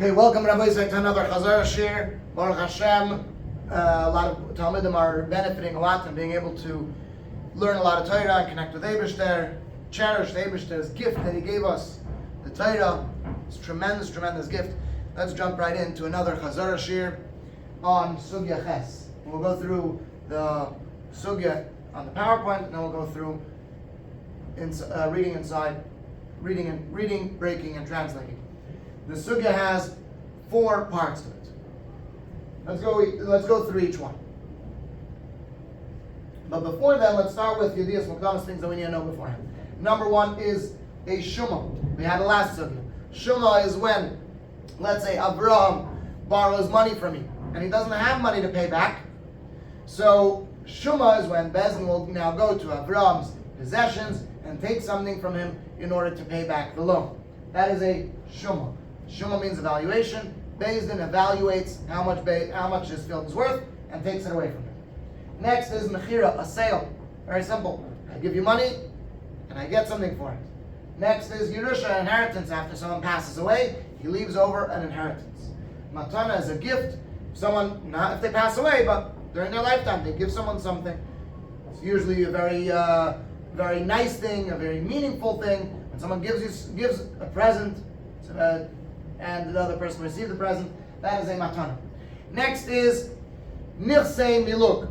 Okay, welcome Rabbi Rubinson to another Chazara Shiur. Baruch Hashem, a lot of Talmidim are benefiting a lot from being able to learn a lot of Torah and connect with Eibishter, cherish Eibishter's gift that He gave us, the Torah. It's a tremendous, tremendous gift. Let's jump right into another Chazara Shiur on Sugיא Ches. We'll go through the Sugיא on the PowerPoint, and then we'll go through reading, breaking, and translating. The Sugיא has 4 parts to it. Let's go through each one. But before then, let's start with Yedias Mukdamas, things that we need to know beforehand. Number 1 is a Shumah. We had the last Sugיא. Shumah is when, let's say, Avraham borrows money from me, and he doesn't have money to pay back. So Shumah is when Bezin will now go to Avraham's possessions and take something from him in order to pay back the loan. That is a Shumah. Shumah means evaluation. Beis Din evaluates how much his field is worth and takes it away from him. Next is Mechira, a sale. Very simple. I give you money and I get something for it. Next is Yerusha, inheritance. After someone passes away, he leaves over an inheritance. Matana is a gift. Someone, not if they pass away, but during their lifetime, they give someone something. It's usually a very nice thing, a very meaningful thing. When someone gives a present, and the other person receives the present, that is a matana. Next is nirsei miluk.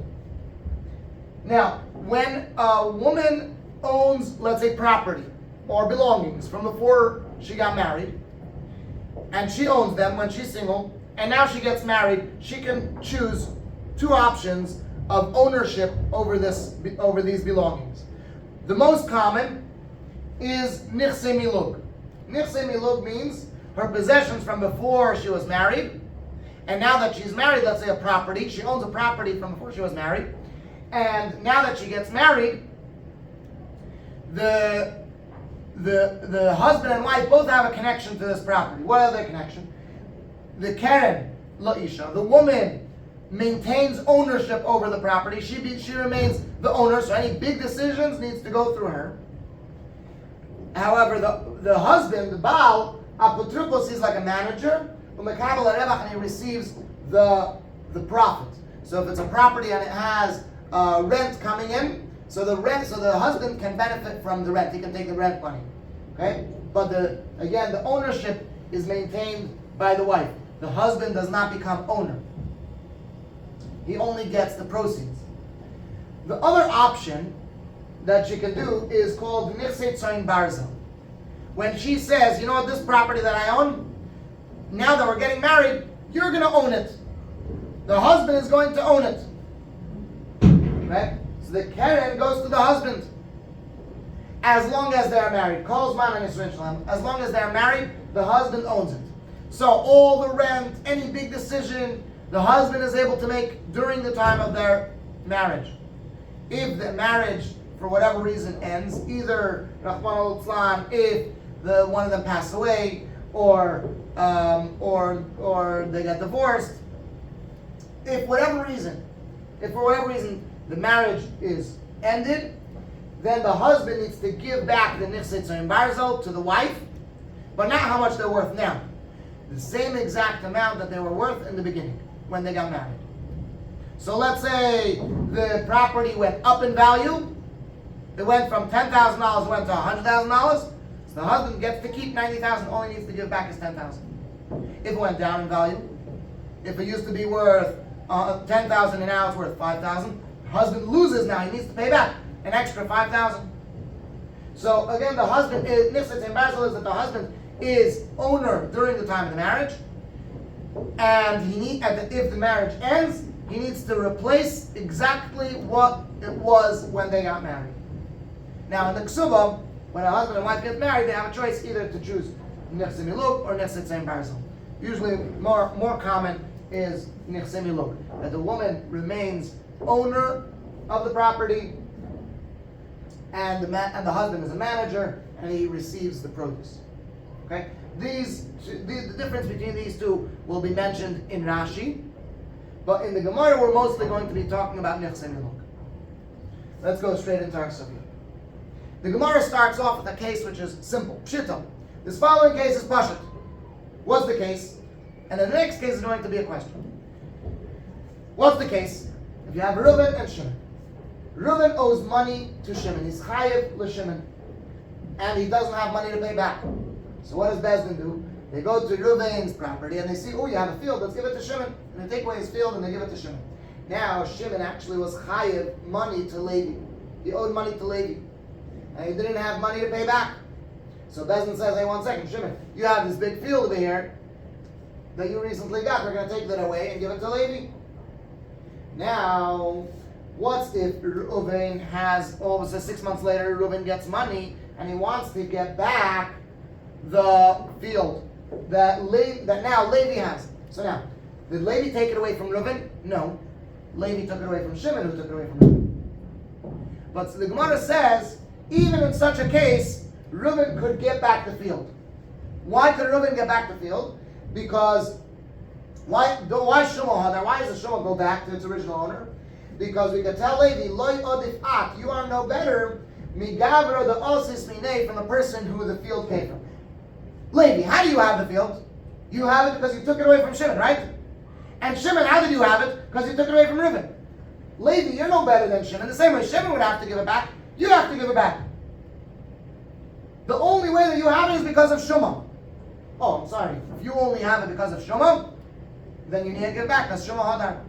Now, when a woman owns, let's say, property or belongings from before she got married, and she owns them when she's single, and now she gets married, she can choose 2 options of ownership over these belongings. The most common is nirsei miluk. Nirsei miluk means her possessions from before she was married, and now that she's married, let's say a property, she owns a property from before she was married, and now that she gets married, the husband and wife both have a connection to this property. What are their connection? The keren la'isha, the woman maintains ownership over the property. She remains the owner, so any big decisions needs to go through her. However, the husband, the Baal, Apotropos, is like a manager, and he receives the profit. So if it's a property and it has rent coming in, so the husband can benefit from the rent. He can take the rent money. Okay? But the ownership is maintained by the wife. The husband does not become owner. He only gets the proceeds. The other option that she can do is called nirsei tzoyin barzel. When she says, you know what, this property that I own, now that we're getting married, you're going to own it. The husband is going to own it. Right? So the keren goes to the husband. As long as they're married. As long as they're married, the husband owns it. So all the rent, any big decision, the husband is able to make during the time of their marriage. If the marriage, for whatever reason, ends, either Rahman al-Islam, if one of them passed away, or they get divorced, if for whatever reason the marriage is ended, then the husband needs to give back the nirsei tzoyin barzel to the wife, but not how much they're worth now. The same exact amount that they were worth in the beginning, when they got married. So let's say the property went up in value. It went from $10,000, went to $100,000. So the husband gets to keep $90,000, all he needs to give back is $10,000. If it went down in value, if it used to be worth $10,000 and now it's worth $5,000, the husband loses now. He needs to pay back an extra $5,000. So again, the husband is nirsei tzoyin barzel is that the husband is owner during the time of the marriage, and if the marriage ends, he needs to replace exactly what it was when they got married. Now in the Ksubah, when a husband and wife get married, they have a choice either to choose nirsei miluk or nirsei tzoyin barzel. Usually more common is nirsei miluk, that the woman remains owner of the property, and the husband is a manager, and he receives the produce. Okay? The difference between these two will be mentioned in Rashi, but in the Gemara we're mostly going to be talking about nirsei miluk. Let's go straight into our Sugיא. The Gemara starts off with a case which is simple, pshittah. This following case is pashut. What's the case? And in the next case is going to be a question. What's the case? If you have Reuven and Shimon. Reuven owes money to Shimon. He's chayiv l'Shimon. And he doesn't have money to pay back. So what does Bezdin do? They go to Reuven's property and they see, oh, you have a field, let's give it to Shimon. And they take away his field and they give it to Shimon. Now, Shimon actually was chayiv money to Levi. He owed money to Levi. And he didn't have money to pay back. So Bezdin says, hey, 1 second, Shimon, you have this big field over here that you recently got. We're going to take that away and give it to Levi. Now, what if Reuven has, all of a sudden 6 months later, Reuven gets money and he wants to get back the field that now Levi has. So now, did Levi take it away from Reuven? No. Levi took it away from Shimon, who took it away from Reuven. But the Gemara says, even in such a case, Reuven could get back the field. Why could Reuven get back the field? Because, why Shumah? Why does the Shumah go back to its original owner? Because we could tell Levi, Loi odif at, you are no better, migavro the osis minei, from the person who the field came from. Levi, how do you have the field? You have it because you took it away from Shimon, right? And Shimon, how did you have it? Because you took it away from Reuven. Levi, you're no better than Shimon. The same way Shimon would have to give it back, you have to give it back. The only way that you have it is because of Shumah. Oh, I'm sorry. If you only have it because of Shumah, then you need to give it back. That's Shumah Hadar.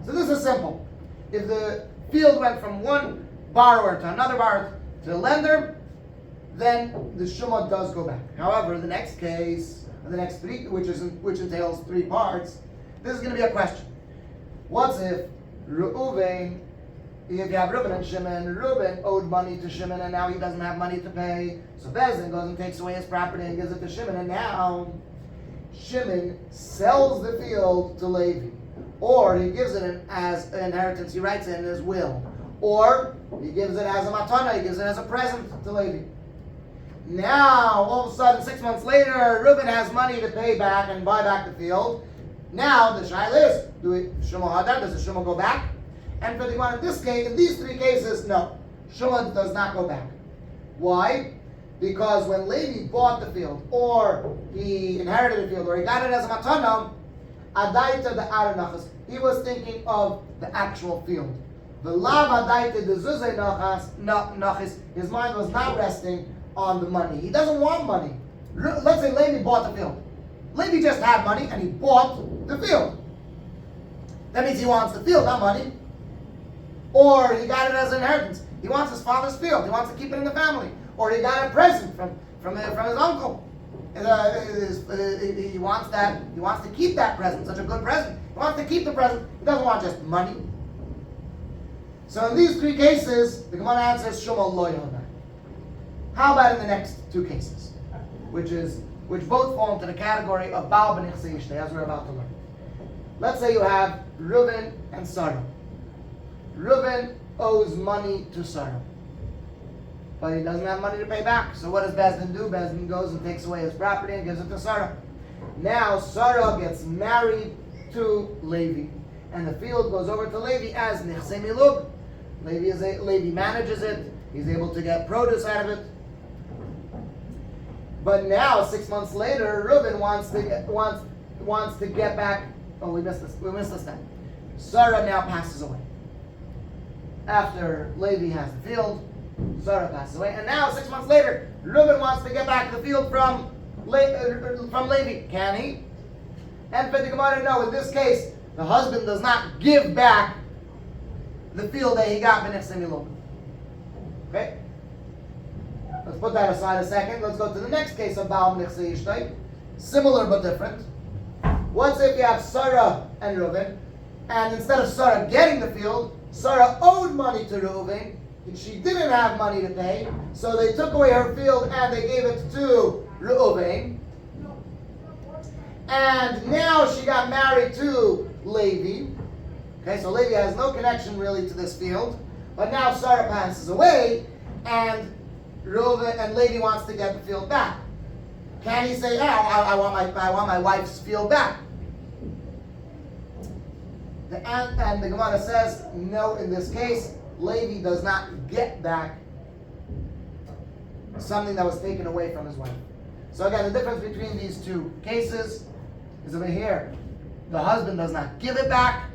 So this is simple. If the field went from one borrower to another borrower to the lender, then the Shumah does go back. However, the next case, the next three, which entails 3 parts, this is going to be a question. What if Reuven, if you have Reuven and Shimon, Reuven owed money to Shimon and now he doesn't have money to pay, so Bezdin goes and takes away his property and gives it to Shimon, and now Shimon sells the field to Levi, or he gives it as an inheritance, he writes it in his will, or he gives it as a matana, he gives it as a present to Levi. Now, all of a sudden, 6 months later, Reuven has money to pay back and buy back the field. Now, the shaila is, Shumah Hadar, does the Shumah go back? And for the Gemara, in this case, in these 3 cases, no. Shumah does not go back. Why? Because when Levi bought the field, or he inherited the field, or he got it as a matana, adaita the aranachas, he was thinking of the actual field. The lav adaita the zuzay nachas, his mind was not resting on the money. He doesn't want money. Let's say Levi bought the field. Levi just had money and he bought the field. That means he wants the field, not money. Or he got it as an inheritance. He wants his father's field. He wants to keep it in the family. Or he got a present from his uncle. He wants that. He wants to keep that present, such a good present. He wants to keep the present. He doesn't want just money. So in these 3 cases, the Gemara answers Shumah lo yodai. How about in the next 2 cases, which both fall into the category of Baal b'nichsei ishtei, as we're about to learn. Let's say you have Reuven and Sarah. Reuven owes money to Sarah, but he doesn't have money to pay back. So what does Bezdin do? Bezdin goes and takes away his property and gives it to Sarah. Now Sarah gets married to Levi, and the field goes over to Levi as nichsei milug. Levi manages it. He's able to get produce out of it. But now, 6 months later, Reuven wants to get back. Oh, we missed this now. Sarah now passes away. After Levi has the field, Sarah passes away, and now 6 months later, Reuven wants to get back the field from Levi. Can he? And for the Gemara, no. In this case, the husband does not give back the field that he got b'nichsei milug. Okay. Let's put that aside a second. Let's go to the next case of Baal b'nichsei ishtei. Similar but different. What's if you have Sarah and Reuven, and instead of Sarah getting the field, Sarah owed money to Reuven. She didn't have money to pay, so they took away her field and they gave it to Reuven. And now she got married to Levi. Okay, so Levi has no connection really to this field, but now Sarah passes away, and Reuven and Levi wants to get the field back. Can he say, I want my wife's field back? And the Gemara says, no, in this case, Levi does not get back something that was taken away from his wife. So again, the difference between these 2 cases is over here, the husband does not give it back,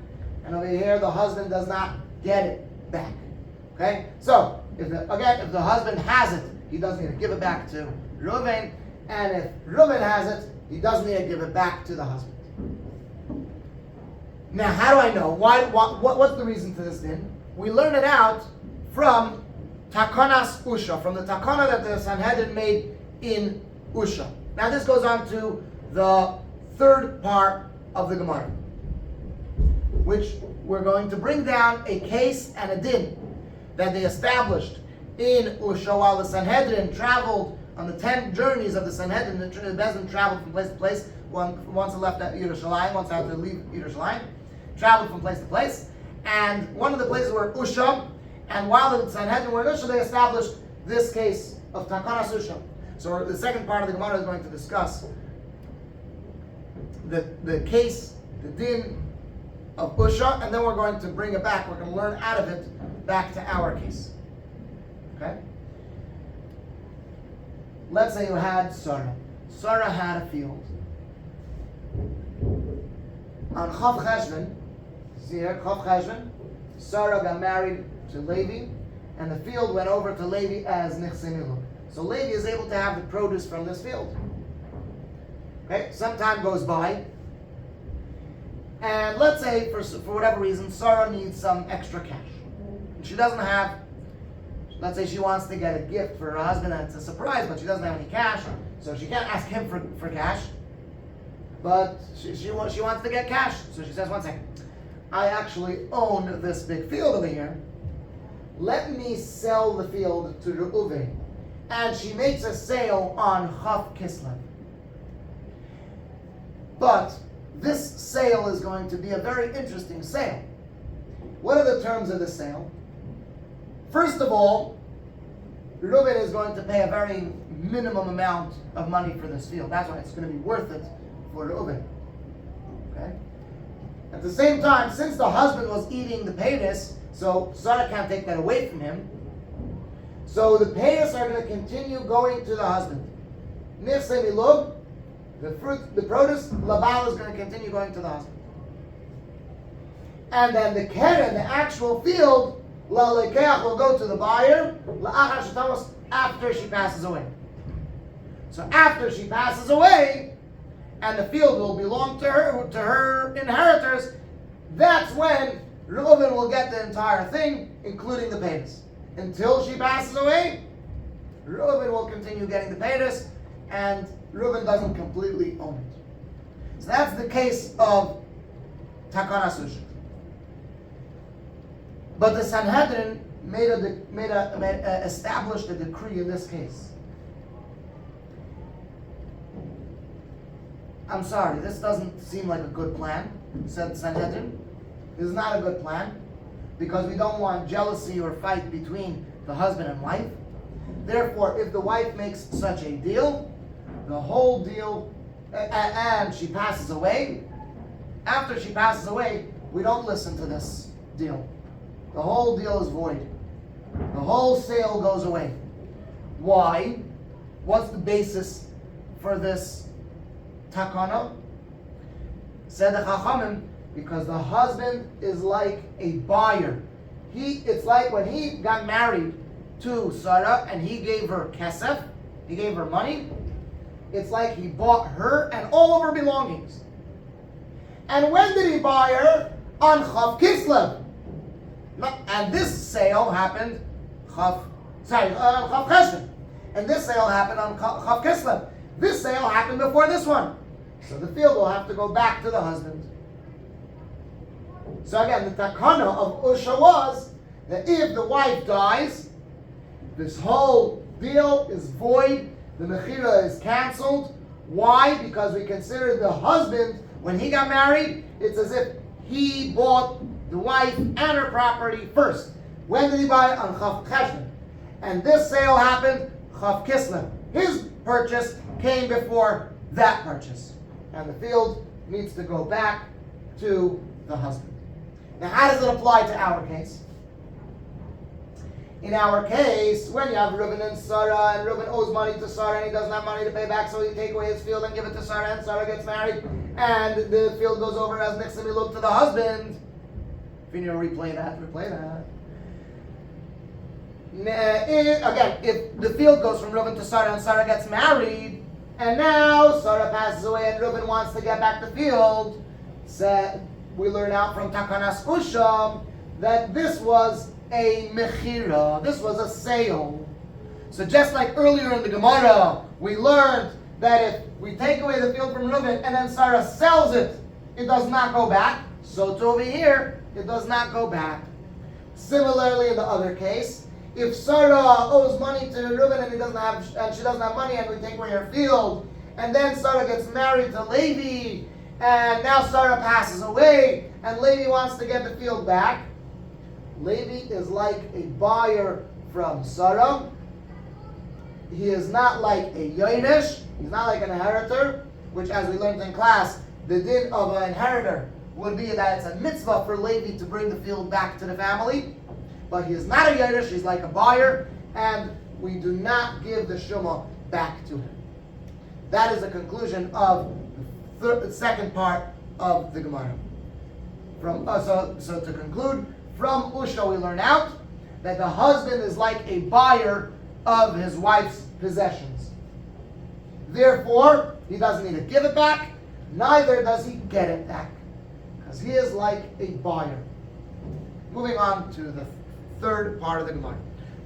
and over here, the husband does not get it back. Okay? So, if the husband has it, he doesn't need to give it back to Reuven, and if Reuven has it, he doesn't need to give it back to the husband. Now, how do I know? What's the reason to this din? We learn it out from Takanas Usha, from the Takana that the Sanhedrin made in Usha. Now, this goes on to the third part of the Gemara, which we're going to bring down a case and a din that they established in Usha while the Sanhedrin traveled on the 10 journeys of the Sanhedrin. The Bezdin traveled from place to place. Once it left at Yerushalayim, once it had to leave Yerushalayim, traveled from place to place. And one of the places were Usha, and while the Sanhedrin were in Usha, they established this case of Takanas Usha. So the second part of the Gemara is going to discuss the case, the din of Usha, and then we're going to bring it back. We're going to learn out of it back to our case. Okay? Let's say you had Sarah. Sarah had a field. On Chav Cheshvan, see here, Chav Cheshvan, Sarah got married to Levi, and the field went over to Levi as Nichsei Miluk. So Levi is able to have the produce from this field. Okay, some time goes by, and let's say for whatever reason, Sarah needs some extra cash. And she doesn't have, let's say she wants to get a gift for her husband and it's a surprise, but she doesn't have any cash, so she can't ask him for cash. But she wants to get cash, so she says, one second, I actually own this big field over here. Let me sell the field to Reuven. And she makes a sale on Chav Kislev. But this sale is going to be a very interesting sale. What are the terms of the sale? First of all, Reuven is going to pay a very minimum amount of money for this field. That's why it's going to be worth it for Reuven. Okay? At the same time, since the husband was eating the paydas, so Sarah can't take that away from him, so the paydas are going to continue going to the husband. Nichsei Miluk, the fruit, the produce, Leba'al is going to continue going to the husband. And then the keren, the actual field, La'lekeach will go to the buyer, La'achar shetamos, after she passes away. So after she passes away, and the field will belong to her inheritors, that's when Reuven will get the entire thing, including the paydas. Until she passes away, Reuven will continue getting the paydas, and Reuven doesn't completely own it. So that's the case of Takanas Usha. But the Sanhedrin established a decree in this case. I'm sorry, this doesn't seem like a good plan, said Sanhedrin. This is not a good plan, because we don't want jealousy or fight between the husband and wife. Therefore, if the wife makes such a deal, the whole deal, and she passes away, after she passes away, we don't listen to this deal. The whole deal is void. The whole sale goes away. Why? What's the basis for this takana? Said the Chachamim, because the husband is like a buyer. It's like when he got married to Sarah and he gave her kesef, he gave her money, it's like he bought her and all of her belongings. And when did he buy her? On Chav Kislev. And this sale happened Chav Cheshvan. And this sale happened on Chav Kislev. This sale happened before this one. So the field will have to go back to the husband. So again, the takana of Usha was that if the wife dies, this whole deal is void, the mechira is canceled. Why? Because we consider the husband, when he got married, it's as if he bought the wife and her property first. When did he buy it? On Chav Cheshvan. And this sale happened Chav Kislev. His purchase came before that purchase. And the field needs to go back to the husband. Now, how does it apply to our case? In our case, when you have Reuben and Sarah, and Reuben owes money to Sarah and he doesn't have money to pay back, so he take away his field and give it to Sarah, and Sarah gets married, and the field goes over as next to me look to the husband. If you need to replay that. Again, if the field goes from Reuben to Sarah and Sarah gets married, and now Sarah passes away and Reuben wants to get back the field, so we learn out from Takanas Usham that this was a mechira, this was a sale. So just like earlier in the Gemara, we learned that if we take away the field from Reuben and then Sarah sells it, it does not go back. So to over here, it does not go back. Similarly, in the other case, if Sarah owes money to Reuben and she doesn't have money, and we take away her field, and then Sarah gets married to Levi, and now Sarah passes away, and Levi wants to get the field back. Levi is like a buyer from Sarah. He is not like a yoinish. He's not like an inheritor, which, as we learned in class, the din of an inheritor would be that it's a mitzvah for Levi to bring the field back to the family. But he is not a yoinish. He's like a buyer, and we do not give the shumah back to him. That is the conclusion of the second part of the Gemara. So to conclude, from Ushta we learn out that the husband is like a buyer of his wife's possessions. Therefore, he doesn't need to give it back, neither does he get it back, because he is like a buyer. Moving on to the third part of the Gemara.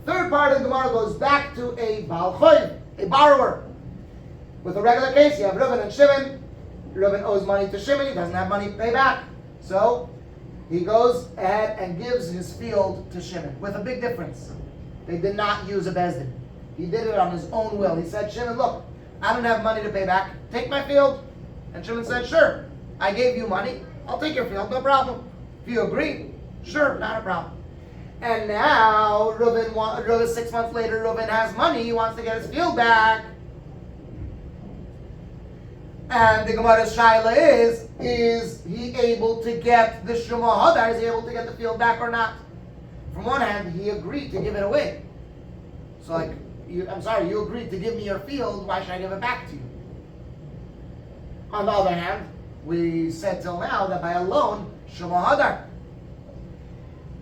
Third part of the Gemara goes back to a Baal Choiv, a borrower. With a regular case, you have Reuben and Shimon. Reuben owes money to Shimon, he doesn't have money to pay back. So he goes ahead and gives his field to Shimon, with a big difference. They did not use a bezdin. He did it on his own will. He said, Shimon, look, I don't have money to pay back. Take my field. And Shimon said, sure, I gave you money. I'll take your field, no problem. If you agree, sure, not a problem. And now, Reuben 6 months later, Reuben has money. He wants to get his field back. And the Gemara's shaila is he able to get the Shumah Hadar? Is he able to get the field back or not? From one hand, he agreed to give it away. So I'm sorry, you agreed to give me your field, why should I give it back to you? On the other hand, we said till now that by a loan, Shumah Hadar.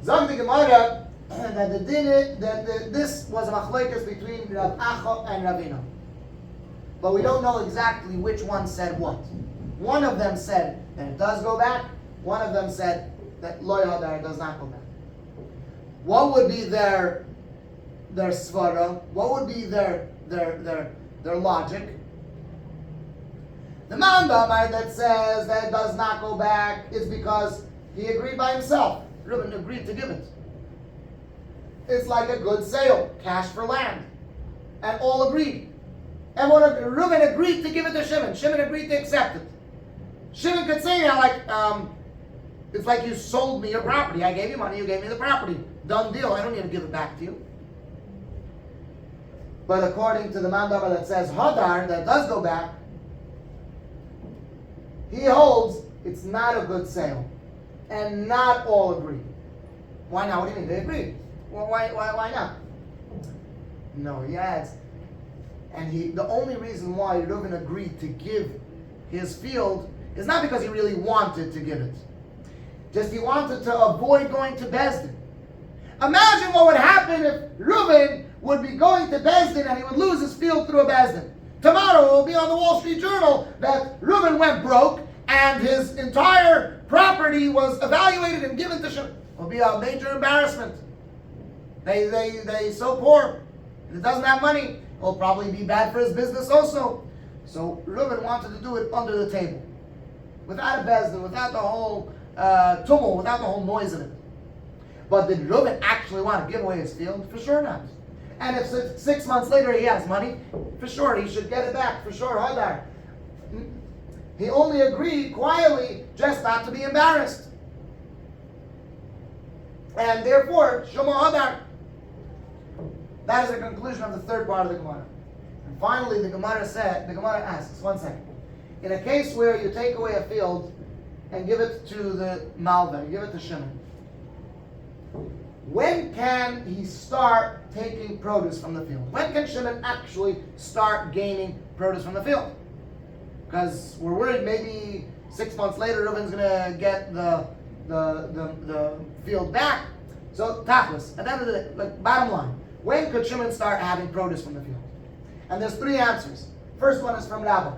Zog the Gemara that this was a machlokes between Rav Acha and Ravina. But we don't know exactly which one said what. One of them said that it does go back. One of them said that lo yadar does not go back. What would be their svara? What would be their logic? The Mandamar that says that it does not go back is because he agreed by himself. Reuben agreed to give it. It's like a good sale, cash for land, and all agreed. And when Reuben agreed to give it to Shimon, Shimon agreed to accept it. Shimon could say, it's like you sold me your property. I gave you money, you gave me the property. Done deal. I don't need to give it back to you. But according to the Mandama that says Hadar, that does go back, he holds it's not a good sale. And not all agree. Why not? What do you mean? They agree. Well, why not? No, he adds. And the only reason why Reuben agreed to give his field is not because he really wanted to give it. Just he wanted to avoid going to Bezdin. Imagine what would happen if Reuben would be going to Bezdin and he would lose his field through a Bezdin. Tomorrow it will be on the Wall Street Journal that Reuben went broke and his entire property was evaluated and given to Shimon. It will be a major embarrassment. They so poor. And he doesn't have money. It will probably be bad for his business also. So Reuben wanted to do it under the table. Without a bezdin, without the whole tumult, without the whole noise of it. But did Reuben actually want to give away his field? For sure not. And if 6 months later he has money, for sure he should get it back. For sure, Hadar. He only agreed quietly just not to be embarrassed. And therefore, Shuma Hadar. That is the conclusion of the third part of the Gemara. And finally, the Gemara asks, one second. In a case where you take away a field and give it to the Malva, give it to Shimon, when can he start taking produce from the field? When can Shimon actually start gaining produce from the field? Because we're worried maybe 6 months later Reuven's going to get the field back. So, tachlis, at the end of the day, like, bottom line, when could Shimon start having produce from the field? And there's 3 answers. First one is from Rabbi.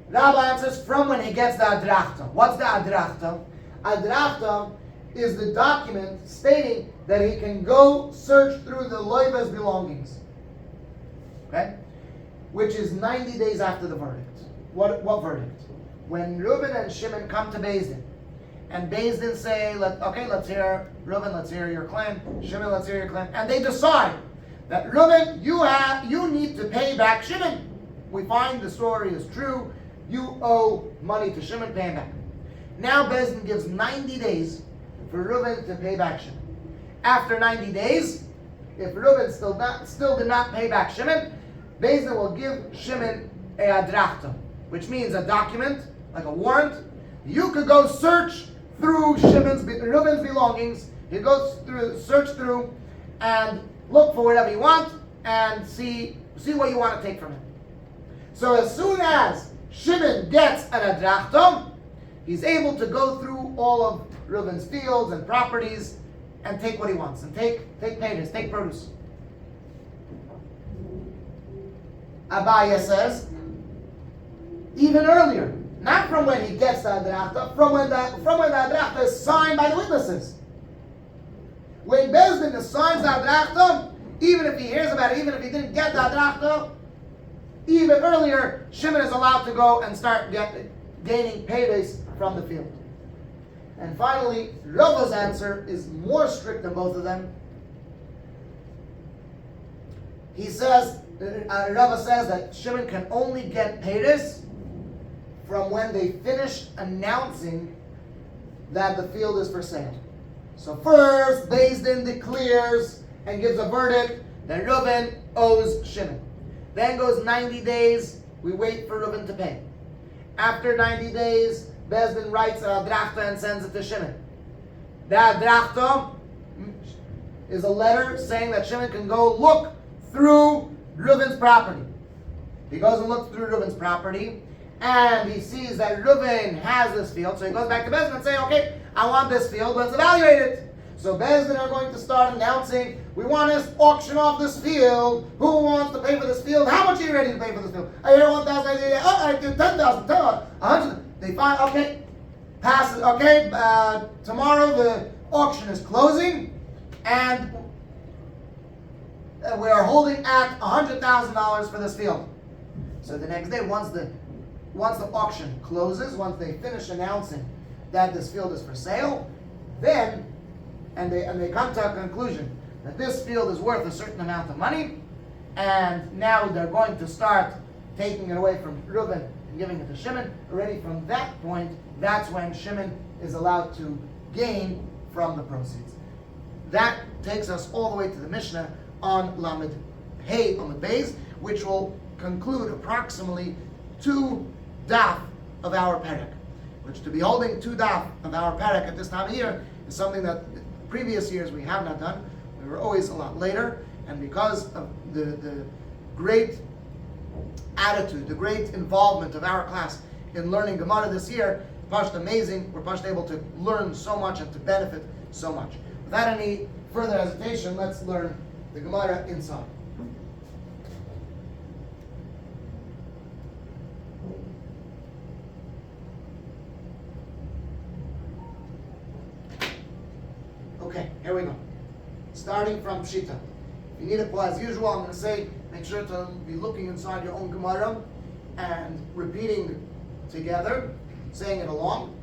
Rabbi answers from when he gets the adrachta. What's the adrachta? Adrachta is the document stating that he can go search through the loiva's belongings. Okay? Which is 90 days after the verdict. What verdict? When Reuben and Shimon come to Beis Din, and Beis Din say, let's hear, Reuben, let's hear your claim, Shimon, let's hear your claim, and they decide that Reuben, you need to pay back Shimon. We find the story is true, you owe money to Shimon, pay him back. Now Beis Din gives 90 days for Reuben to pay back Shimon. After 90 days, if Reuben still did not pay back Shimon, Beis Din will give Shimon a adrachta, which means a document, like a warrant. You could go search through Reuben's belongings. You go search through, and look for whatever you want, and see what you want to take from him. So as soon as Shimon gets an adrachta, he's able to go through all of Reuben's fields and properties and take what he wants, and take paydays, take produce. Abaya says, even earlier, not from when he gets the adrachta, from when the adrachta is signed by the witnesses. When Beis Din signs the adrachta, even if he hears about it, even if he didn't get the adrachta, even earlier, Shimon is allowed to go and start gaining paydays from the field. And finally, Rava's answer is more strict than both of them. He says, Rava says that Shimon can only get paydays from when they finish announcing that the field is for sale. So first, Beis Din declares and gives a verdict that Reuben owes Shimon. Then goes 90 days, we wait for Reuben to pay. After 90 days, Beis Din writes a adrachta and sends it to Shimon. The adrachta is a letter saying that Shimon can go look through Reuben's property. He goes and looks through Reuben's property, and he sees that Reuben has this field, so he goes back to Beis Din and say, okay, I want this field, let's evaluate it. So Beis Din are going to start announcing, we want to auction off this field. Who wants to pay for this field? How much are you ready to pay for this field? I hear 1,000, I do 10,000, 100. They find, okay, pass it, okay, tomorrow the auction is closing, and we are holding at $100,000 for this field. So the next day, once the auction closes, once they finish announcing that this field is for sale, then they come to a conclusion that this field is worth a certain amount of money, and now they're going to start taking it away from Reuben and giving it to Shimon. Already from that point, that's when Shimon is allowed to gain from the proceeds. That takes us all the way to the Mishnah on Lamed Hey Lamed Beis, which will conclude approximately 2 daf of our parak. Which, to be holding 2 daf of our parak at this time of year is something that previous years we have not done. We were always a lot later, and because of the great attitude, the great involvement of our class in learning Gemara this year, Pashto amazing. We're Pashto able to learn so much and to benefit so much. Without any further hesitation, let's learn the Gemara inside. Okay, here we go. Starting from pshittah. If you need it, as usual, I'm going to say, make sure to be looking inside your own Gemara and repeating together, saying it along.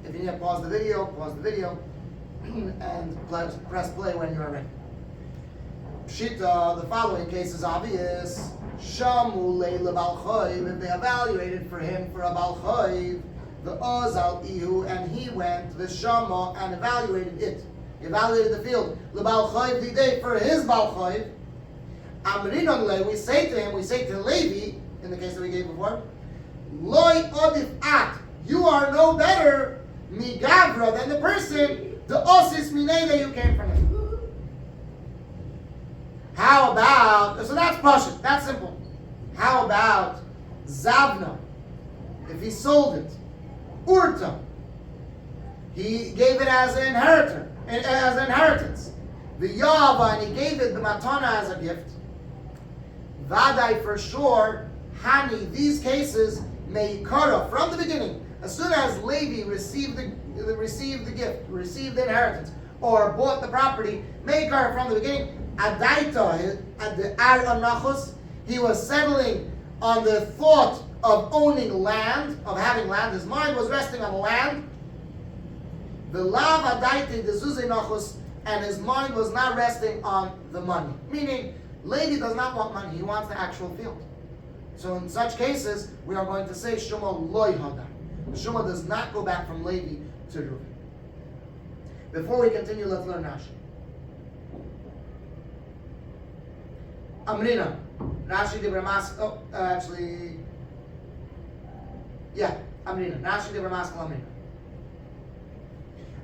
If you need to pause the video, and press play when you're ready. Pshita, the following case is obvious. Shamu leba'al chayv, if they evaluated for him for a ba'al chayv, the ozal ihu, and he went the shama and evaluated it. He evaluated the field. Leba'al chayv didei, for his ba'al chayv. Amrinon le, we say to Levi, in the case that we gave before, Loi odif at, you are no better migavra than the person The osis minei, you came from it. How about, so that's pashut, that's simple. How about zavna? If he sold it, urta, he gave it as an inheritance. The yava, and he gave it the matana as a gift. Vadai, for sure, hani, these cases may kara from the beginning. As soon as Levi received the gift, received the inheritance, or bought the property, may kara from the beginning. Adaita, at the ar anachos, he was settling on the thought of owning land, of having land. His mind was resting on the land. The lav adaita the zuzinachos, and his mind was not resting on the money. Meaning, Levi does not want money; he wants the actual field. So, in such cases, we are going to say Shuma loy hadar. Shuma does not go back from Levi to Reuven. Before we continue, let's learn Rashi. Amrina, Rashi de Bramas. Amrina, Rashi de Bramas Amrina.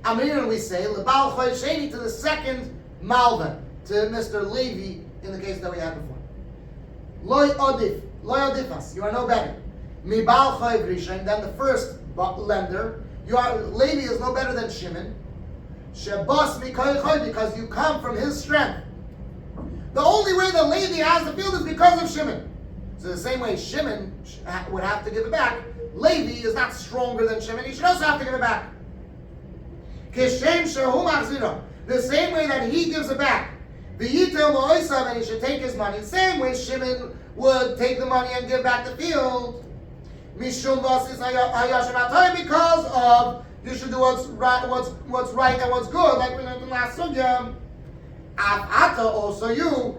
Amrina, we say leba'al chodesh sheni, to the second malva, to Mr. Levi in the case that we had before. Loy odifas, you are no better. Mi ba'al chodesh rishon, than the first lender. Levi is no better than Shimon. Shebas mikoy chodesh, because you come from his strength. The only way that Levi has the field is because of Shimon. So the same way Shimon would have to give it back, Levi is not stronger than Shimon. He should also have to give it back. The same way that he gives it back. And he should take his money. The same way Shimon would take the money and give back the field. Because of, you should do what's right and what's good, like we learned in last Sugיא. Also you,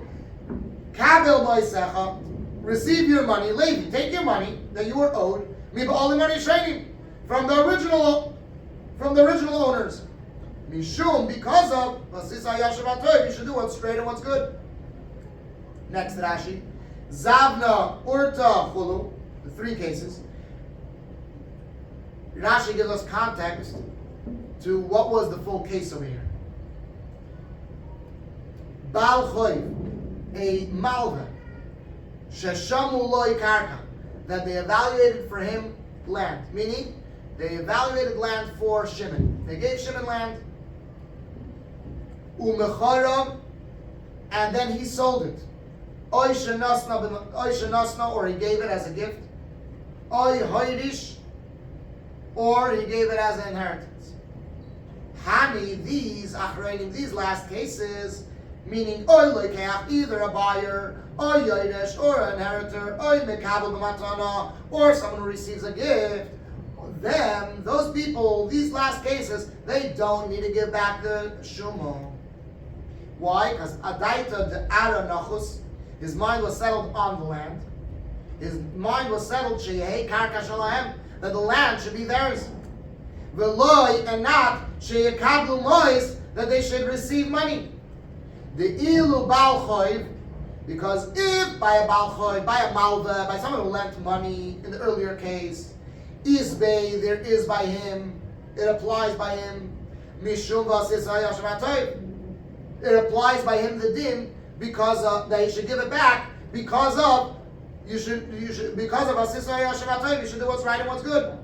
kabel moisecha, receive your money, Levi, take your money that you were owed, all money sheni, from the original owners. Mishum, because of you should do what's straight and what's good. Next Rashi, Zavna, Urta, Chulu, the three cases. Rashi gives us context to what was the full case over here. Baal Choiv, a malva, sheshamu loy karka, that they evaluated for him land, meaning they evaluated land for Shimon. They gave Shimon land, umechara, and then he sold it. Oy shenasna, or he gave it as a gift. Oy hoirish, or he gave it as an inheritance. Hani, these last cases, meaning either a buyer, or yodesh, or an inheritor, or mekabel b'matana, or someone who receives a gift. Them, those people, these last cases, they don't need to give back the shumo. Why? Because adaita de ara nachus, his mind was settled on the land. His mind was settled sheyeh karka shalahem, that the land should be theirs. Veloy, and not sheyekablu mois, that they should receive money. The ilu bal choiv, because if by a bal choiv, by a malva, by someone who lent money in the earlier case, isbei, there is by him, it applies by him, mishum vasisay hashematoiv, it applies by him the din, because that he should give it back, because of because of vasisay hashematoiv, you should do what's right and what's good.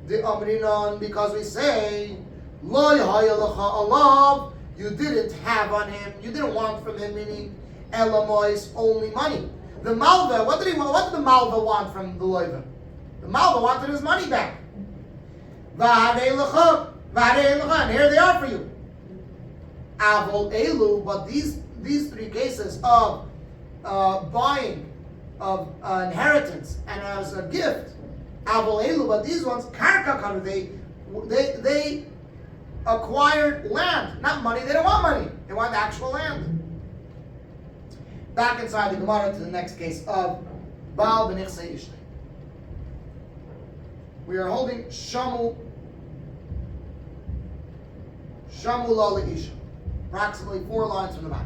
The amrinon, because we say lo yahayalacha alav, you didn't have on him, you didn't want from him, meaning elamois, only money. The malva, what did the malva want from the loiva? The malva wanted his money back. And here they are for you. Avol elu, but these three cases of buying, of inheritance, and as a gift, avol elu, but these ones, karka kanu, they acquired land, not money. They don't want money. They want the actual land. Back inside the Gemara to the next case of Baal b'nichsei ishtei. We are holding shamu lo leisha, approximately 4 lines from the back.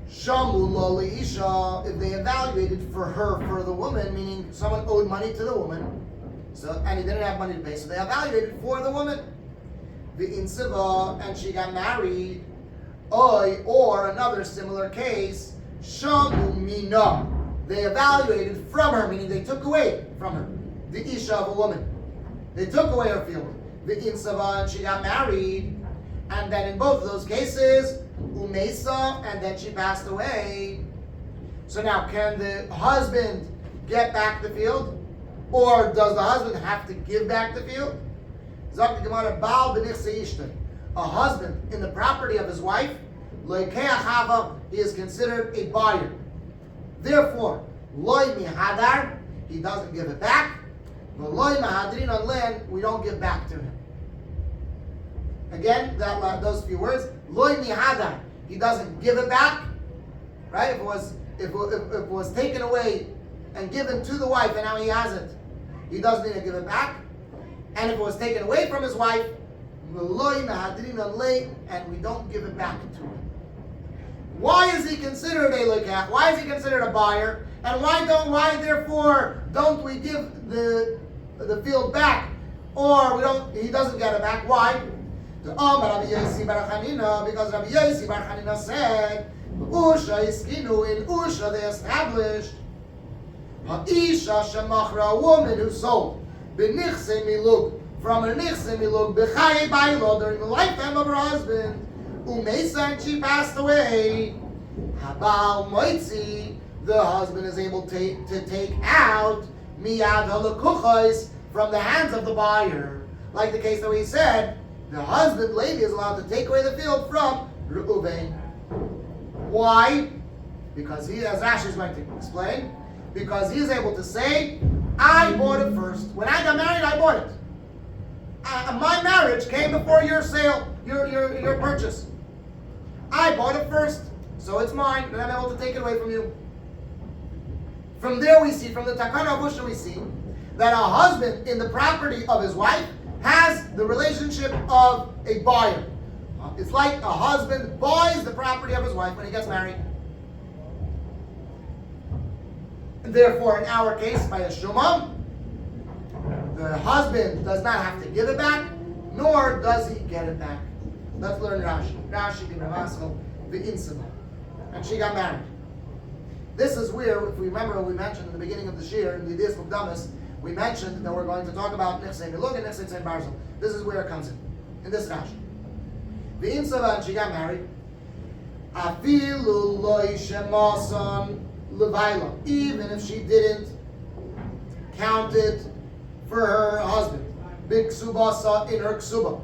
Shamu lo leisha, if they evaluated for the woman, meaning someone owed money to the woman, and he didn't have money to pay, so they evaluated for the woman. and she got married, or another similar case, shamu mina, they evaluated from her, meaning they took away from her, the isha of a woman. They took away her field. And she got married, and then in both of those cases, umesa, and then she passed away. So now, can the husband get back the field? Or does the husband have to give back the field? Zok the Gemara, Baal b'nichse ishta. A husband in the property of his wife, he is considered a buyer. Therefore, loy mihadar, he doesn't give it back. But loy mahadrin on land, we don't give back to him. Again, those few words, loy mihadar, he doesn't give it back. Right? If it was taken away and given to the wife, and now he has it, he doesn't need to give it back. And if it was taken away from his wife, and we don't give it back to him. Why is he considered a lekach? Why is he considered a buyer? And why therefore don't we give the field back? Or he doesn't get it back. Why? Because Rabbi Yossi Bar Chanina said, Usha iskinu, in Usha they established Ha'isha shemachra, a woman who sold b'nichse milug, from her nichse milug b'chaye baylo, during the lifetime of her husband, umesa, and she passed away. Habal moitzi, the husband is able to take out miyad halakuchos, from the hands of the buyer. Like the case that we said, the husband, Levi, is allowed to take away the field from Reuven. Why? Because he, as Rashi is going to explain, because he is able to say, I bought it first. When I got married, I bought it. My marriage came before your sale, your purchase. I bought it first, so it's mine, and I'm able to take it away from you. From there we see, from the Takana Abusha we see, that a husband in the property of his wife has the relationship of a buyer. It's like a husband buys the property of his wife when he gets married. And therefore, in our case, by a shumam, the husband does not have to give it back, nor does he get it back. Let's learn Rashi. Rashi bin Ravaskal, the incident. And she got married. This is where, if we remember, we mentioned in the beginning of the Shiur, in the Yidis Mukdamis, we mentioned that we're going to talk about Nechsei Milug and Nechsei Tzayin Barzel. This is where it comes in this Rashi. The Insava, and she got married. Afilu loy shemason levaila. Even if she didn't count it for her husband. Big ksubasa in her ksuba.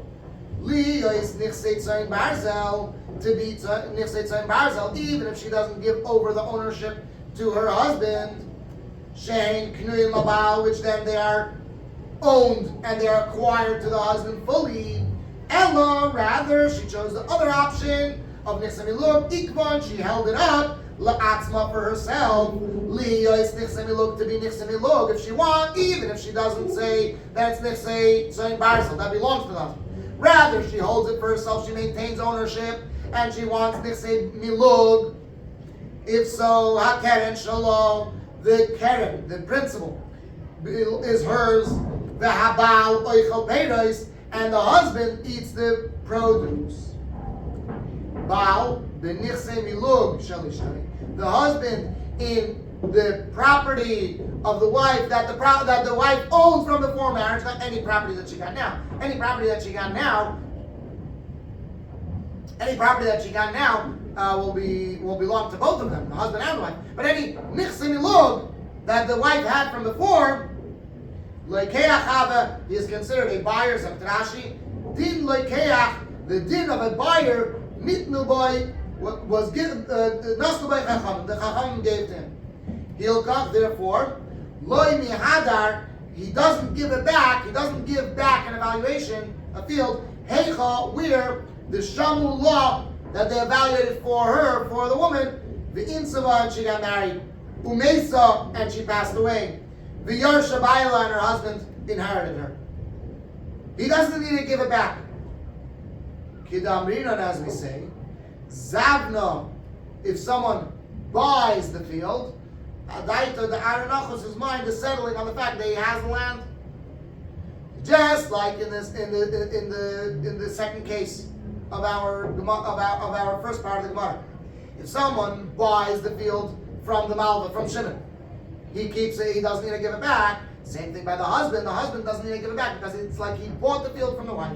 Li'ha is Nechsei Tzayin Barzel, to be Nechsei Tzayin Barzel, even if she doesn't give over the ownership to her husband. Shein Knuim Labal, which then they are owned and they are acquired to the husband fully. Ella, rather, she chose the other option of Nechsei Milug, Ikvan, she held it up, La'atzma, for herself. Li'ha is Nechsei Milug, to be Nechsei Milug, if she wants, even if she doesn't say that it's Nechsei Tzayin Barzel, that belongs to the husband. Rather, she holds it for herself, she maintains ownership, and she wants Nechsei Milug. If so, HaKeren Shalom, the keren, the principal, is hers. The habal oichel peiros, and the husband eats the produce. Baal b'nichsei milug shalishani. The husband in the property of the wife that the wife owns from before marriage, not any property that she got now. Any property that she got now will belong to both of them, the husband and the wife. But any nichsei milug that the wife had from before, loikeach hava, he is considered a buyer. Rashi, din loikeach, the din of a buyer, nitnu boy, was given, nasnu boy chacham, the chacham gave to him. Hilkach, therefore, loy mihadar, he doesn't give it back, he doesn't give back an evaluation, a field, heicha, where the shamu law that they evaluated for her, for the woman, the insava, and she got married, umesa, and she passed away, the yarsha baila, and her husband inherited her. He doesn't need to give it back. Kidamrinan, as we say, zavna, if someone buys the field, adaita, the aranachos, his mind is settling on the fact that he has the land. Just like in the second case of our first part of the Gemara. If someone buys the field from the Malva, from Shimon, he keeps it, he doesn't need to give it back. Same thing by the husband doesn't need to give it back because it's like he bought the field from the wife.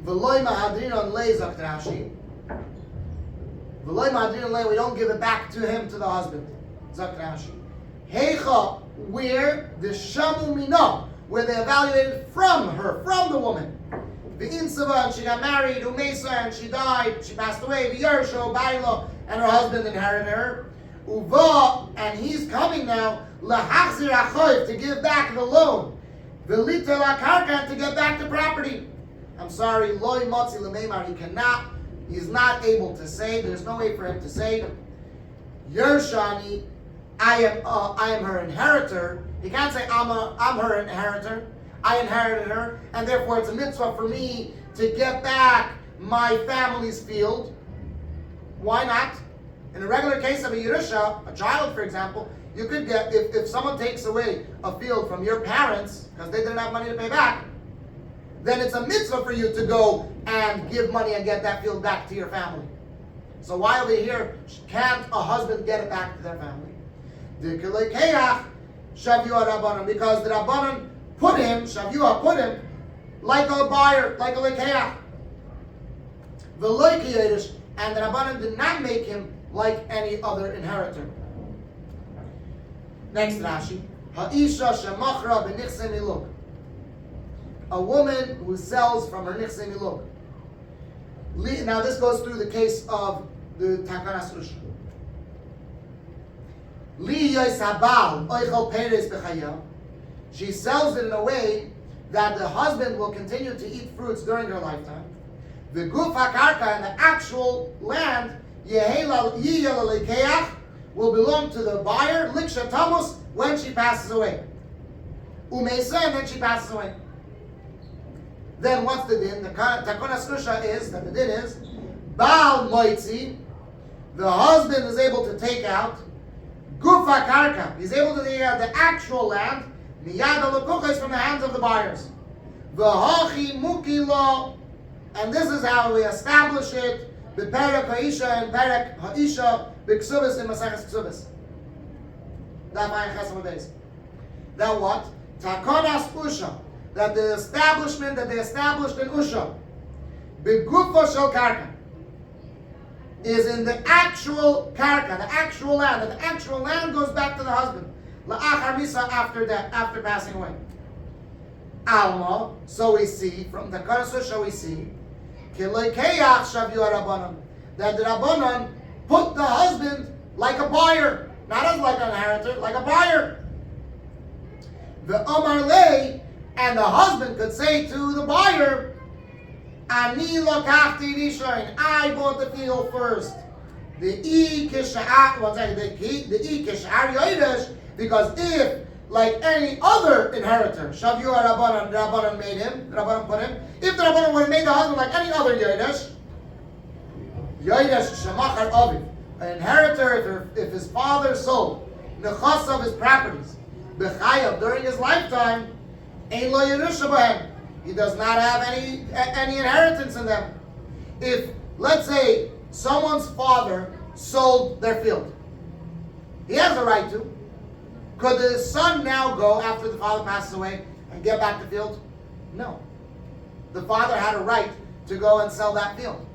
V'loi mahadrinon lei zakt Rashi. V'loi mahadrinon lei, we don't give it back to him, to the husband. Zakt Rashi. Heicha, where the shamu mina, where they evaluated from her, from the woman. V'insava, and she got married, umesa, and she died, she passed away, v'yersho, baila, and her husband inherited her. Uva, and he's coming now, lahachzir achoiv, to give back the loan. V'lita lakarka, to get back the property. I'm sorry, loy motzi l'meimar, he's not able to say, there's no way for him to say, Yershani, I am her inheritor. He can't say I'm her inheritor. I inherited her, and therefore it's a mitzvah for me to get back my family's field. Why not? In a regular case of a Yerusha, a child, for example, you could get, if someone takes away a field from your parents because they didn't have money to pay back, then it's a mitzvah for you to go and give money and get that field back to your family. So why over here can't a husband get it back to their family? Because the Rabbanan put him, Shavua put him, like a buyer, like a lekeach. And the Rabbanan did not make him like any other inheritor. Next Rashi. Ha'isha shemachra b'nichse miluk. A woman who sells from her nichse miluk. Now this goes through the case of the Takanas Usha. She sells it in a way that the husband will continue to eat fruits during her lifetime. The guf hakarka, and the actual land, will belong to the buyer, liksha tamus, when she passes away. Umeisa, and then she passes away. Then what's the din? The takonas rusha is, that the din is, Baal moitzi, the husband is able to take out, gufa karka, he's able to take out the actual land, miyad alakuchas, from the hands of the buyers. V'hachi mukilo, and this is how we establish it, b'perek ha'isha and perek ha'isha, b'ksubis in Maseches Ksubis. That what? Takonas usha, that the establishment that they established in Usha, B'gufa shel karka, is in the actual karka, the actual land, and the actual land goes back to the husband. La'achar misa, after that, after passing away. Alma, so we see, from the Takanas Usha we see, Kilekeach shavyu Rabbanan, that the Rabbanan put the husband like a buyer, not as like an inheritor, like a buyer. The Omar Lei, and the husband could say to the buyer, Ani lokachti rishoin, I bought the field first. The I kish'ar, the I kish'ar yoidesh, because if, like any other inheritor, Shavyu Rabbanan, the Rabbanan made him, the Rabbanan put him, if the Rabbanan would have made the husband like any other yoidesh shemachar aviv, an inheritor, if his father sold nechas of his properties, b'chayav, during his lifetime, Ein lo yerusha b'hem, he does not have any inheritance in them. If, let's say, someone's father sold their field, he has a right to. Could the son now go, after the father passes away, and get back the field? No. The father had a right to go and sell that field.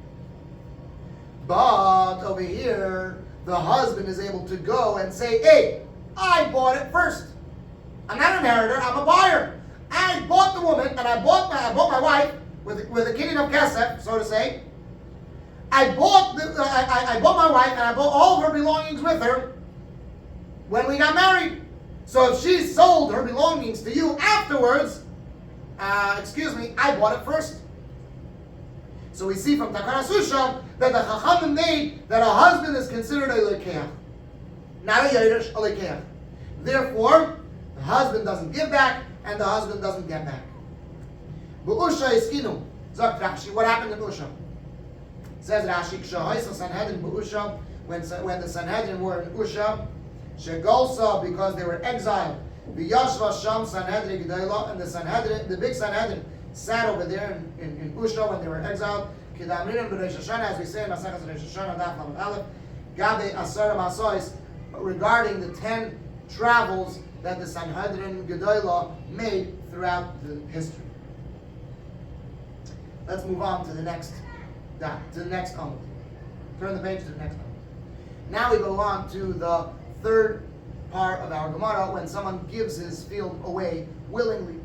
But over here, the husband is able to go and say, hey, I bought it first. I'm not an inheritor, I'm a buyer. I bought the woman, and I bought my wife with a kidney of kesef, so to say. I bought my wife, and I bought all of her belongings with her when we got married. So if she sold her belongings to you afterwards, I bought it first. So we see from Takanas Usha that the Chachamim made that a husband is considered a lekeach, not a yerush, a lekeach. Therefore, the husband doesn't give back, and the husband doesn't get back. But Usha iskinu, zakt Rashi, what happened in Usha? Says Rashi, Kshahoisa Sanhedrin B'Usha, when the Sanhedrin were in Usha, Shegolsa, because they were exiled. V'yashva Sham Sanhedrin G'dayla, and the Sanhedrin, the big Sanhedrin, sat over there in Usha when they were exiled. K'damrinim B'Rosh Hashanah, as we say in Masechas Rosh Hashanah, Daf Lamed Aleph, Gabe Asara Masois, regarding the 10 travels that the Sanhedrin G'dayla made throughout the history. Let's move on to the next Amud. Turn the page to the next Amud. Now we go on to the third part of our Gemara, when someone gives his field away willingly.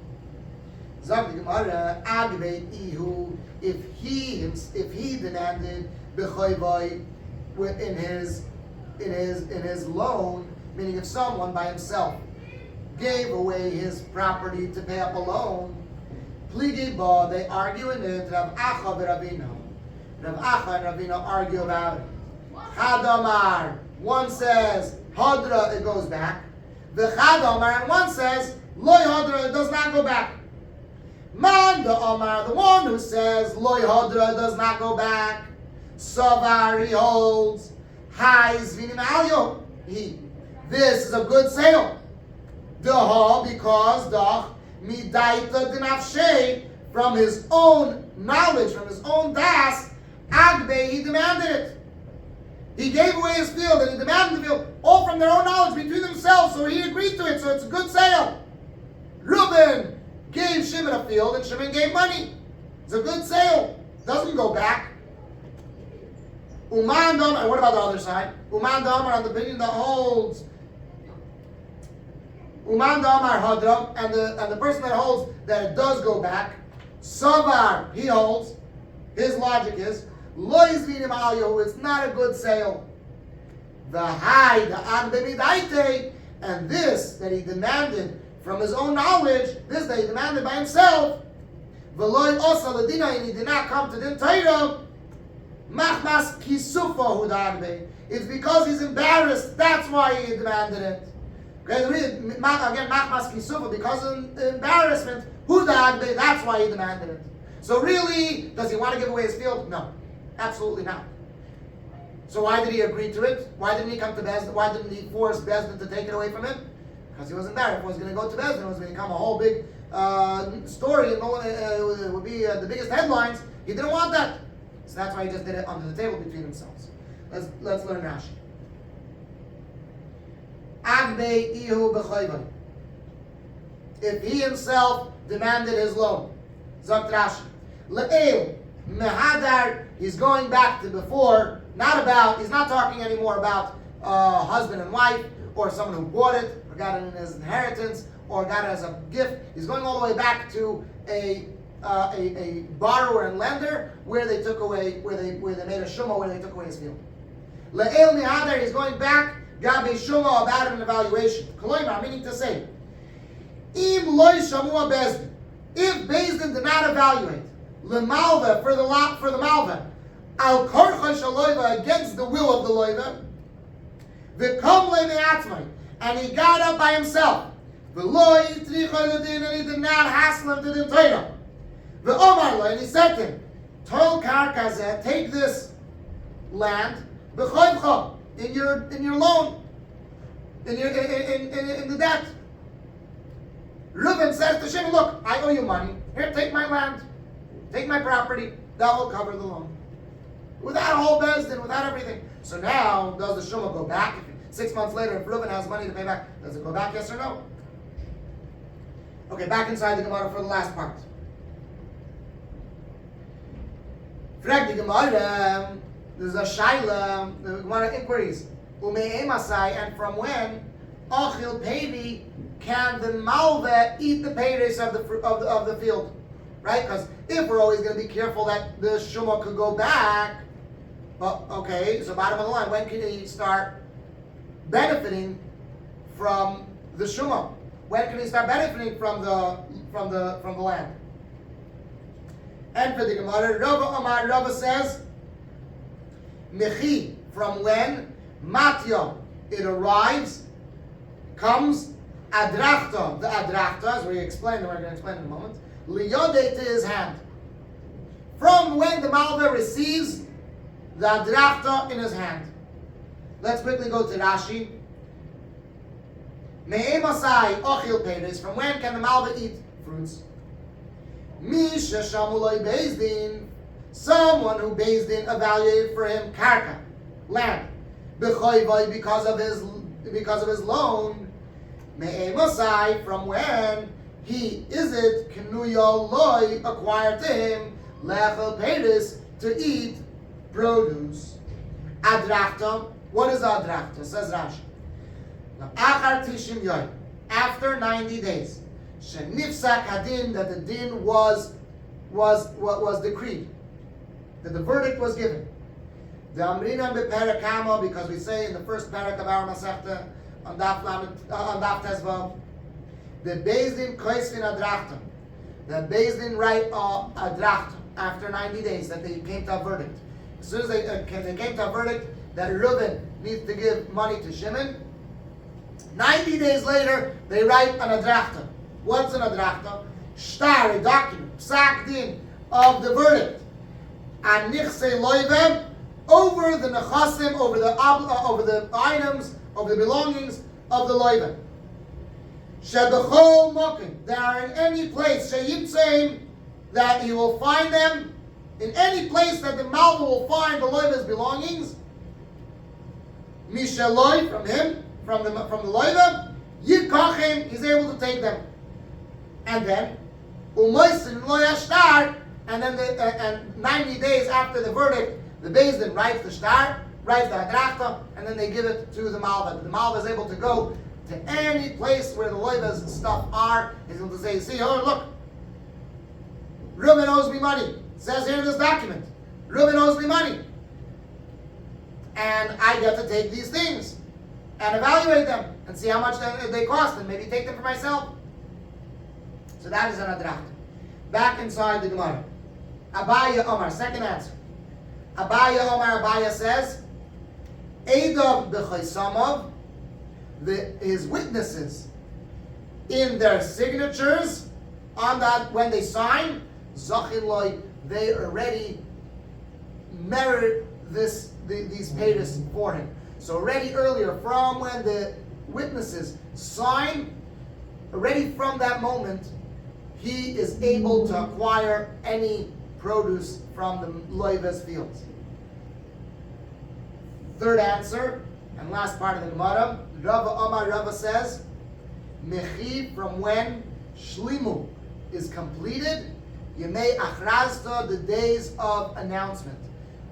Zag the Gemara, Agbe Ihu, if he demanded b'choivai in his loan, meaning if someone by himself gave away his property to pay up a loan, pligi ba, they argue in it. Rav Acha v'Ravina. Rav Acha and Ravina argue about it. Chadamar, one says hadra, it goes back. V'chadamar, and one says loy hadra, it does not go back. Man the Amar, the one who says loy hadra, does not go back. Savar, he holds. Hais vinim alyo, this is a good sale. Daha, because dach midaita dinafshe, from his own knowledge, from his own das, agbe, he demanded it. He gave away his field and he demanded the field, all from their own knowledge between themselves, so he agreed to it, so it's a good sale. Reuben gave Shimon a field and Shimon gave money. It's a good sale. Doesn't go back. Uman Damar, and what about the other side? Uman Damar, on the opinion that holds Uman Damar Hadra, and the person that holds that it does go back, Savar, he holds, his logic is, Lo Yizvinim Alyahu, it's not a good sale. The Hai, the Agbe, and this that he demanded from his own knowledge, this that he demanded by himself, Veloy Osa Ladina, and he did not come to Din Torah, Machmas Kisufa Hudagbe. It's because he's embarrassed, that's why he demanded it. Okay, again, Machmas Kisufa, because of embarrassment, Hudagbe, that's why he demanded it. So really, does he want to give away his field? No, absolutely not. So why did he agree to it? Why didn't he come to Bezdin? Why didn't he force Bezdin to take it away from him? Because he was embarrassed. If it was going to go to Bezdin, it was going to become a whole big story, and it would be the biggest headlines. He didn't want that. So that's why he just did it under the table between themselves. Let's learn Rashi. Agbe ihu b'choivai. If he himself demanded his loan, Zakt Rashi. Le'el mehadar, he's going back to before, he's not talking anymore about husband and wife, or someone who bought it, or got it in his inheritance, or got it as a gift. He's going all the way back to a borrower and lender, where they took away, where they made a shumah, where they took away his field. Le'el mihadar, he's going back, gabe shumah, about an evaluation. Koloimar, meaning to say, im loy shamua bezdin, if bezdin did not evaluate, lemalva, for the malva, al korcha shaloiva, against the will of the loiva, v'kom le me'atzmai, and he got up by himself, v'lo yitricha l'din, and he did not hassle him to the Torah. V'omar lo, and he said to him, Tol karkazeh, take this land, b'choivcha, in your loan, in the debt. Reuben says to Shimon, look, I owe you money. Here, take my land, take my property. That will cover the loan. Without a whole bezdin, without everything. So now, does the shumah go back? 6 months later, if Reuben has money to pay back, does it go back, yes or no? Okay, back inside the Gemara for the last part. Frag the Gemara, there's a shaila, the Gemara inquiries. Umei emasai, and from when achil pevi, can the malva eat the payres of the field? Right? Because if we're always going to be careful that the shumah could go back, well, okay, so bottom of the line, when can he start benefiting from the shumah? When can he start benefiting from the land? And for the Gemara, Rava says, Mechi, from when matya, it arrives, comes adrachta, the adrachta, as we explained, we're going to explain in a moment, liyode, to his hand. From when the malva receives the adrachta in his hand. Let's quickly go to Rashi. Me'emasai ochil peiris. From when can the malva eat fruits? Misha shamuloi bezdin. Someone who Bezdin evaluated for him karka, land, b'choivai, because of his loan. Me'emasai, from when he is it kenuya loy, acquired to him lechel peiris, to eat produce. Adrachta. What is adrachta? Says Rashi. Now, achar tishim yoy, after 90 days, shenifsak hadin, that the din was decreed, that the verdict was given. The amrinan beperek Kama, because we say in the first parak of our Masechta on Daf Tezvav, the Bezdin koisvin adrachta, that Bezdin write adrachta after 90 days that they came to a verdict. As soon as they came to a verdict that Reuben needs to give money to Shimon, 90 days later they write an adrachta. What's an adrachta? Shtar, a document, psak din of the verdict. And nichse loivem, over the nechasim, over the items, over the belongings of the loivem. Shebechol mokin, they are in any place, sheyimtzeim, that you will find them, in any place that the malva will find the loivem's belongings. Mishaloi, from him, from the loivem, yikachim, he's able to take them. And then, umoisin lo yashtar, and then and 90 days after the verdict, the Bezdin writes the shtar, writes the adrachta, and then they give it to the malva. The malva is able to go to any place where the loiva's stuff are. He's able to say, see, oh look, Reuben owes me money. It says here in this document, Reuben owes me money. And I get to take these things and evaluate them and see how much they cost and maybe take them for myself. So that is an adrachta. Back inside the Gemara. Abaya Omar, second answer. Abaya Omar, Abaya says, Eidav b'chaisamav, his witnesses in their signatures on that when they sign, Zachin, they already merit these payers for him. So already earlier, from when the witnesses sign, already from that moment, he is able to acquire any produce from the loiva's fields. Third answer, and last part of the Gemara, Rava Amar Rava says, Mechi, from when Shlimu is completed, Yemei Akhrazta, the days of announcement.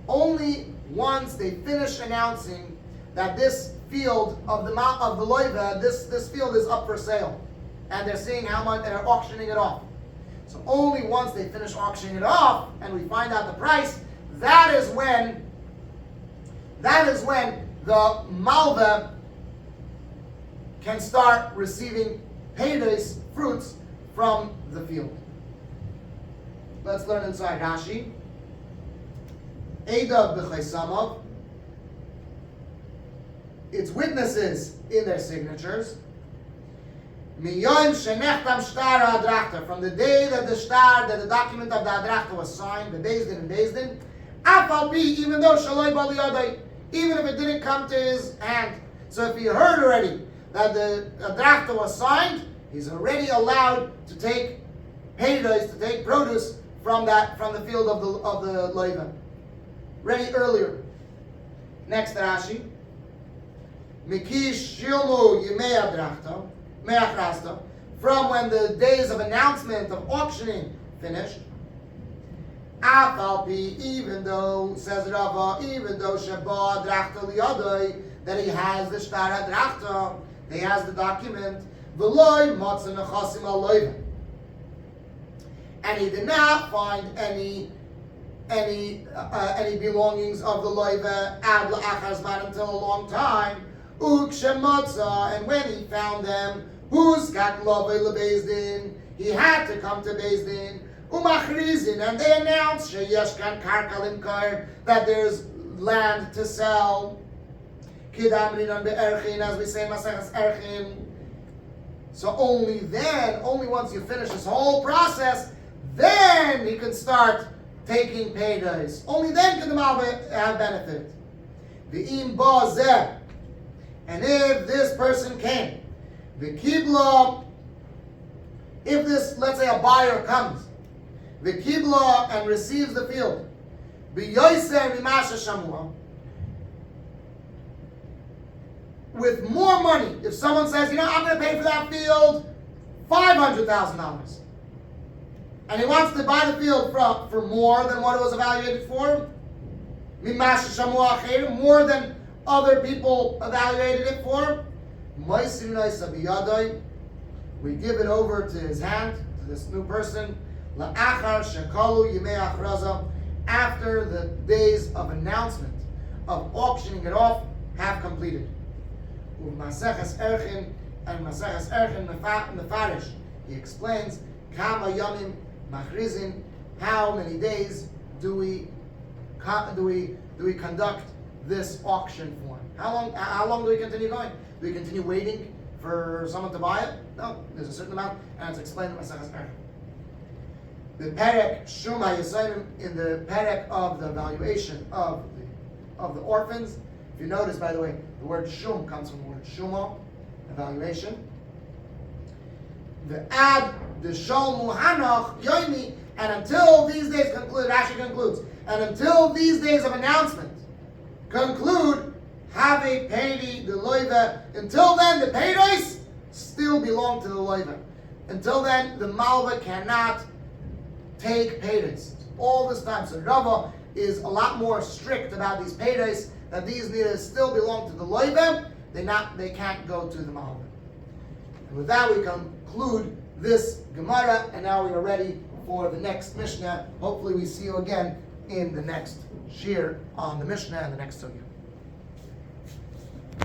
Only once they finish announcing that this field of the loiva, this field is up for sale, and they're seeing how much, and they're auctioning it off. So only once they finish auctioning it off, and we find out the price, that is when the malva can start receiving paydays, fruits from the field. Let's learn inside Rashi. Eidav b'chaisamav, its witnesses in their signatures. Miyom shenechtam shtar adrachta, from the day that the document of the adrachta was signed, the Bezdin, afal bi, even though shaloi bali yadai, even if it didn't come to his hand. So if he heard already that the adrachta was signed, he's already allowed to take paydays, to take produce from the field of the loiva. Ready earlier. Next Rashi. Mikish shilmu yimei adrachta, me'achrasta, from when the days of announcement of auctioning finished. Afal pi, even though, says Rava, even though sheba adrachta liyadai, that he has the shtar adrachta, he has the document, v'loy matzah nechasim al loiva, and he did not find any belongings of the loiva ad la'achar zman, until a long time. Ukshematza, and when he found them, huzkak lovei lebezdin, he had to come to Bezdin. Umachrizin, and they announced sheyesh kan karka limkar, that there's land to sell. Kidamrinan be'erchin, as we say Maseches Erchin. So only once you finish this whole process, then he can start taking paydays. Only then can the Malva have benefit. V'im ba zeh. And if this person came, v'kibla, if this, let's say a buyer comes, v'kibla and receives the field, b'yoyser mimasha shamua, with more money, if someone says, I'm going to pay for that field $500,000, and he wants to buy the field for more than what it was evaluated for, mimasha shamua acherim, more than other people evaluated it for, we give it over to his hand, to this new person, after the days of announcement, of auctioning it off, have completed. Maseches Erchin and Maseches Erchin Mefarish, he explains, Kama Yomim Machrizin, how many days do we conduct this auction for? How long do we continue going? Do we continue waiting for someone to buy it? No, there's a certain amount, and it's explained in Maseches Erchin. The Perek Shuma Yisayim, in the Perek of the evaluation of the orphans. If you notice, by the way, the word shum comes from the word shuma, evaluation. The ad, the sholmu hanach yoimi, and until these days conclude, Rashi concludes, and until these days of announcement conclude, have a paydi the loiva. Until then, the paydos still belong to the loiva. Until then, the malva cannot take paydos. All this time, so Rava is a lot more strict about these paydos, that these need to still belong to the loiva. They can't go to the malva. And with that, we conclude this Gemara, and now we are ready for the next Mishnah. Hopefully, we see you again in the next Shiur on the Mishnah and the next Sugya.